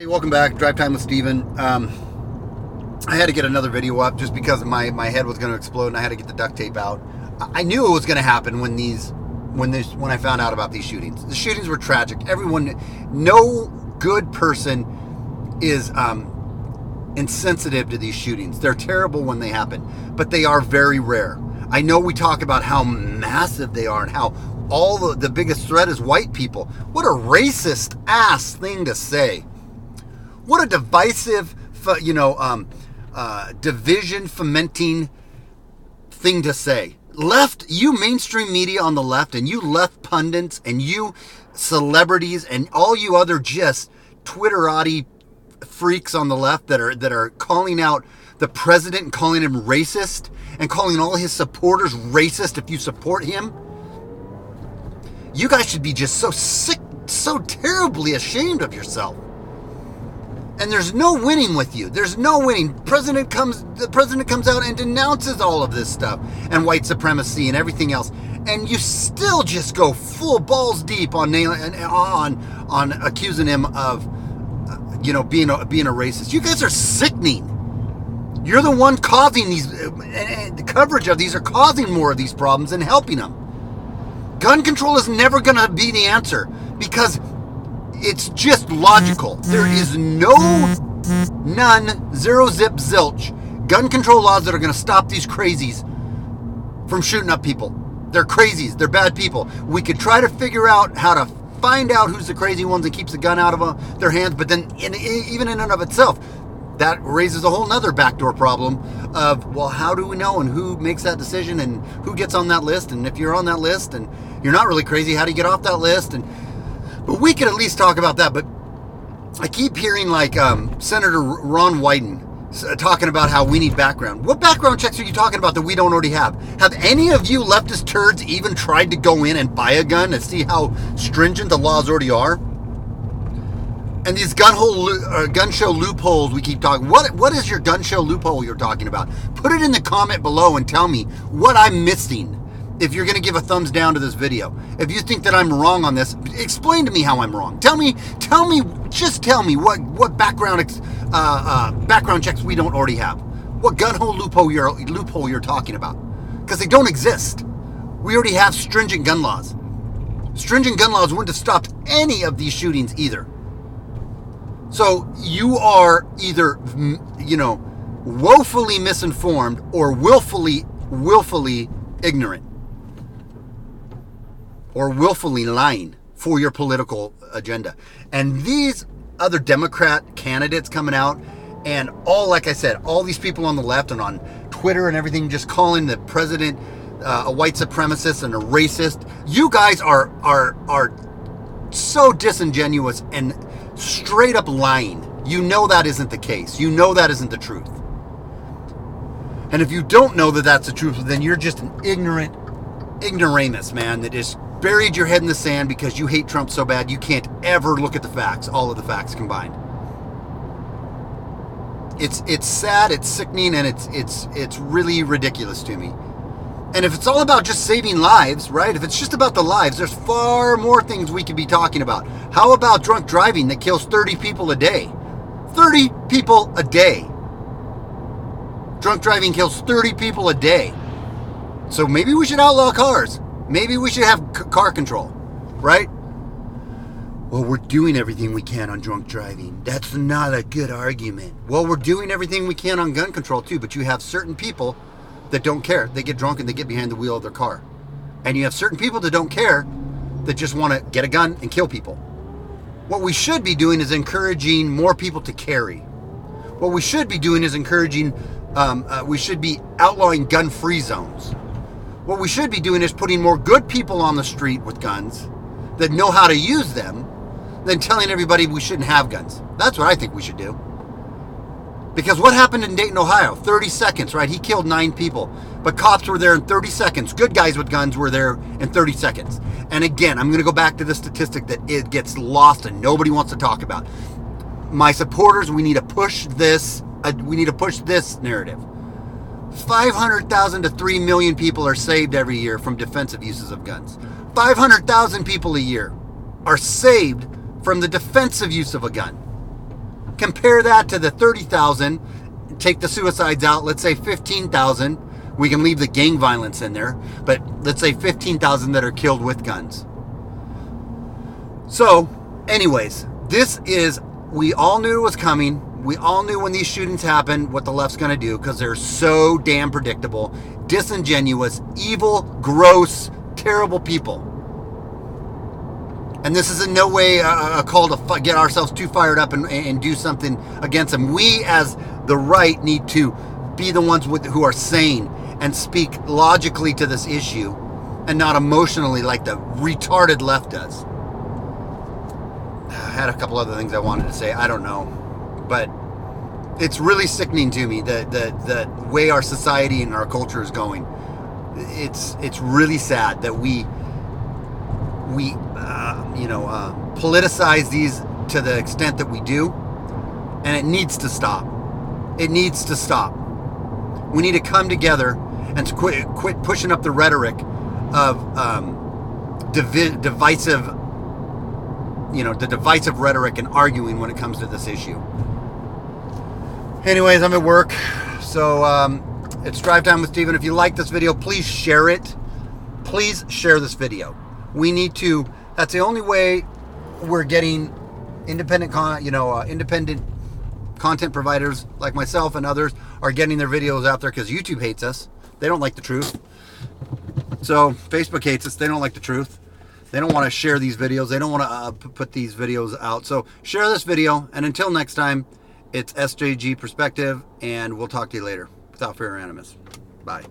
Welcome back, Drive Time with Steven. I had to get another video up just because my head was going to explode and I had to get the duct tape out. I knew it was going to happen when I found out about these shootings. The shootings were tragic. No good person is insensitive to these shootings. They're terrible when they happen, but they are very rare. I know we talk about how massive they are and how all the biggest threat is white people. What a racist ass thing to say. What a divisive, division fomenting thing to say. Left, you mainstream media on the left, and you left pundits, and you celebrities, and all you other just Twitterati freaks on the left that are calling out the president and calling him racist and calling all his supporters racist if you support him. You guys should be just so sick, so terribly ashamed of yourself. And there's no winning with you. There's no winning. The president comes out and denounces all of this stuff and white supremacy and everything else, and you still just go full balls deep on accusing him of being a racist. You guys are sickening. You're the one causing these, and the coverage of these are causing more of these problems and helping them. Gun control is never going to be the answer because it's just logical. There is zero zip zilch gun control laws that are going to stop these crazies from shooting up people. They're crazies. They're bad people. We could try to figure out how to find out who's the crazy ones and keeps the gun out of their hands, but then even in and of itself, that raises a whole nother backdoor problem of, well, how do we know and who makes that decision and who gets on that list? And if you're on that list and you're not really crazy, how do you get off that list? But we could at least talk about that. But I keep hearing Senator Ron Wyden talking about how we need background. What background checks are you talking about that we don't already have? Have any of you leftist turds even tried to go in and buy a gun and see how stringent the laws already are? And these gun show loopholes we keep talking. What is your gun show loophole you're talking about? Put it in the comment below and tell me what I'm missing. If you're going to give a thumbs down to this video, if you think that I'm wrong on this, explain to me how I'm wrong. Tell me what background checks we don't already have. What gun hole loophole you're talking about? Because they don't exist. We already have stringent gun laws. Stringent gun laws wouldn't have stopped any of these shootings either. So you are either, woefully misinformed or willfully ignorant or willfully lying for your political agenda. And these other Democrat candidates coming out and like I said, all these people on the left and on Twitter and everything just calling the president a white supremacist and a racist. You guys are so disingenuous and straight up lying. You know that isn't the case. You know that isn't the truth. And if you don't know that that's the truth, then you're just an ignoramus, man, that just buried your head in the sand because you hate Trump so bad you can't ever look at the facts, all of the facts combined. It's sad, it's sickening, and it's really ridiculous to me. And if it's all about just saving lives, right? If it's just about the lives, there's far more things we could be talking about. How about drunk driving that kills 30 people a day? 30 people a day. Drunk driving kills 30 people a day. So maybe we should outlaw cars. Maybe we should have car control, right? Well, we're doing everything we can on drunk driving. That's not a good argument. Well, we're doing everything we can on gun control too, but you have certain people that don't care. They get drunk and they get behind the wheel of their car. And you have certain people that don't care, that just want to get a gun and kill people. What we should be doing is encouraging more people to carry. What we should be doing is we should be outlawing gun-free zones. What we should be doing is putting more good people on the street with guns that know how to use them than telling everybody we shouldn't have guns. That's what I think we should do. Because what happened in Dayton, Ohio? 30 seconds, right? He killed 9 people. But cops were there in 30 seconds. Good guys with guns were there in 30 seconds. And again, I'm going to go back to the statistic that it gets lost and nobody wants to talk about. My supporters, we need to push this. Narrative. 500,000 to 3 million people are saved every year from defensive uses of guns. 500,000 people a year are saved from the defensive use of a gun. Compare that to the 30,000. Take the suicides out. Let's say 15,000. We can leave the gang violence in there, but let's say 15,000 that are killed with guns. So, anyways, we all knew it was coming. We all knew when these shootings happened what the left's going to do, because they're so damn predictable, disingenuous, evil, gross, terrible people. And this is in no way a call to get ourselves too fired up and do something against them. We, as the right, need to be the ones who are sane and speak logically to this issue and not emotionally like the retarded left does. I had a couple other things I wanted to say. I don't know. But it's really sickening to me the way our society and our culture is going. It's really sad that we politicize these to the extent that we do, and it needs to stop. It needs to stop. We need to come together and to quit pushing up the rhetoric of divisive, the divisive rhetoric and arguing when it comes to this issue. Anyways, I'm at work, so it's Drive Time with Steven. If you like this video, please share it. Please share this video. We need to. That's the only way we're getting independent content providers like myself and others are getting their videos out there, because YouTube hates us. They don't like the truth. So Facebook hates us. They don't like the truth. They don't want to share these videos. They don't want to put these videos out. So share this video. And until next time, it's SJG Perspective, and we'll talk to you later. Without fear or animus. Bye.